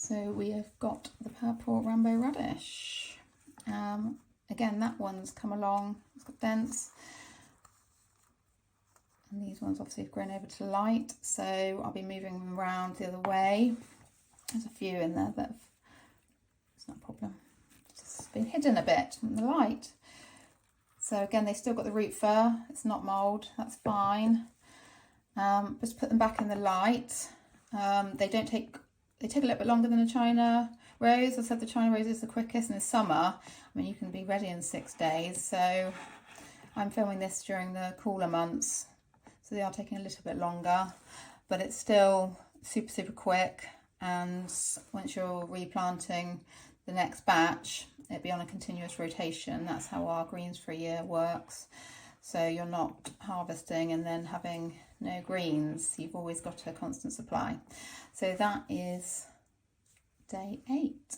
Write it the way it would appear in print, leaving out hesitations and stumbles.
So we have got the purple rainbow radish. Again, that one's come along, it's got dents. And these ones obviously have grown over to light, so I'll be moving them around the other way. There's a few in there that it's not a problem. It's just been hidden a bit from the light. So again, they still got the root fur, it's not mould, that's fine. Just put them back in the light. They take a little bit longer than a China rose. I said the China rose is the quickest, and in summer, I mean, you can be ready in 6 days. So I'm filming this during the cooler months, so they are taking a little bit longer, but it's still super, super quick. And once you're replanting the next batch, it'll be on a continuous rotation. That's how our greens for a year works. So you're not harvesting and then having no greens. You've always got a constant supply. So that is day 8.